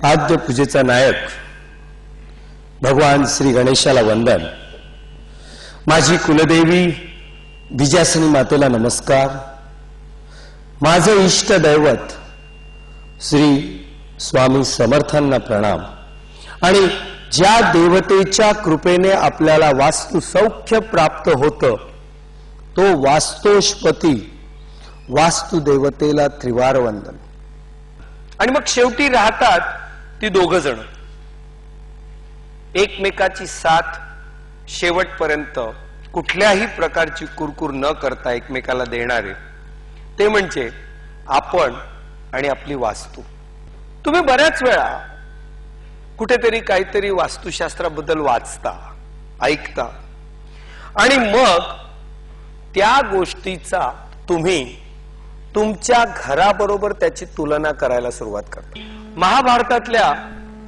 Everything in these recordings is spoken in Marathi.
आद्य पूजेचा नायक भगवान श्री गणेशाला वंदन। माझी कुलदेवी विजयासनी मातेला नमस्कार। माझे इष्ट दैवत श्री स्वामी समर्थांना प्रणाम। आणि ज्या देवतेच्या कृपेने आपल्याला वास्तु सौख्य प्राप्त होतं तो वास्तोषपती वास्तु देवतेला त्रिवार वंदन। आणि मग शेवटी राहतात ती दोघ जण एकमेकाची साथ शेवटपर्यंत कुठल्याही प्रकारची कुरकुर न करता एकमेकाला देणारे, ते म्हणजे आपण आणि आपली वास्तू। तुम्ही बऱ्याच वेळा कुठेतरी काहीतरी वास्तुशास्त्राबद्दल वाचता, ऐकता आणि मग त्या गोष्टीचा तुम्ही तुमच्या घराबरोबर त्याची तुलना करायला सुरुवात करता। महाभारतातल्या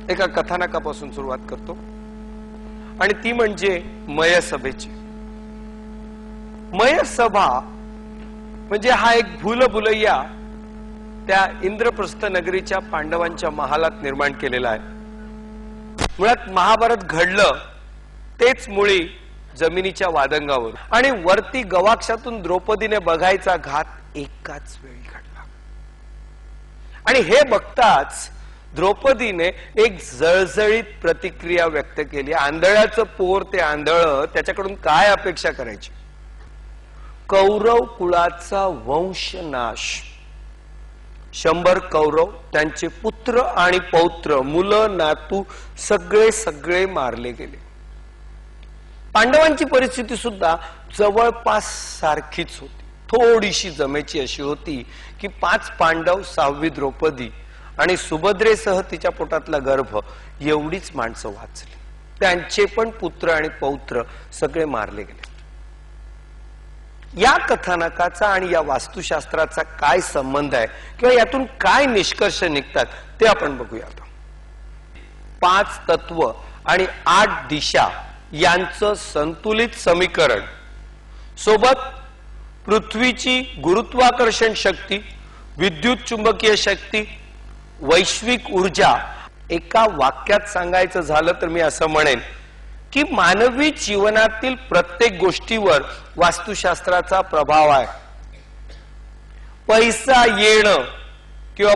एका कथानकापासून सुरुवात करतो आणि ती म्हणजे मयसभेची। मयसभा म्हणजे हा एक भूलभुलैया त्या इंद्रप्रस्थ नगरीच्या पांडवांच्या महालात निर्माण केलेला आहे। मुळात महाभारत घडलं तेच मुळी जमिनीच्या वादंगावर, आणि वरती गवाक्षातून द्रौपदीने बघायचा घात एकाच वेळी घडला। आणि हे बघताच द्रौपदीने एक जळजळीत प्रतिक्रिया व्यक्त केली। आंधळ्याचं पोर ते आंधळ, त्याच्याकडून काय अपेक्षा करायची? कौरव कुळाचा वंशनाश। 100 कौरव, त्यांचे पुत्र आणि पौत्र, मुलं नातू सगळे मारले गेले। पांडवांची परिस्थिती सुद्धा जवळपास सारखीच होती, थोडीशी जमेची अशी होती की 5 पांडव, 6वी द्रौपदी आणि सुभद्रेसह तिच्या पोटातला गर्भ एवढीच माणसं वाचली। त्यांचे पण पुत्र आणि पौत्र सगळे मारले गेले। या कथानकाचा आणि या वास्तुशास्त्राचा काय संबंध आहे किंवा यातून काय निष्कर्ष निघतात ते आपण बघूया। 5 तत्व आणि 8 दिशा यांचं संतुलित समीकरण सोबत पृथ्वीची गुरुत्वाकर्षण शक्ती, विद्युत चुंबकीय शक्ती, वैश्विक ऊर्जा, एका वाक्यात सांगायचं झालं तर मी असं म्हणेन की मानवी जीवनातील प्रत्येक गोष्टीवर वास्तुशास्त्राचा प्रभाव आहे। पैसा येणं किंवा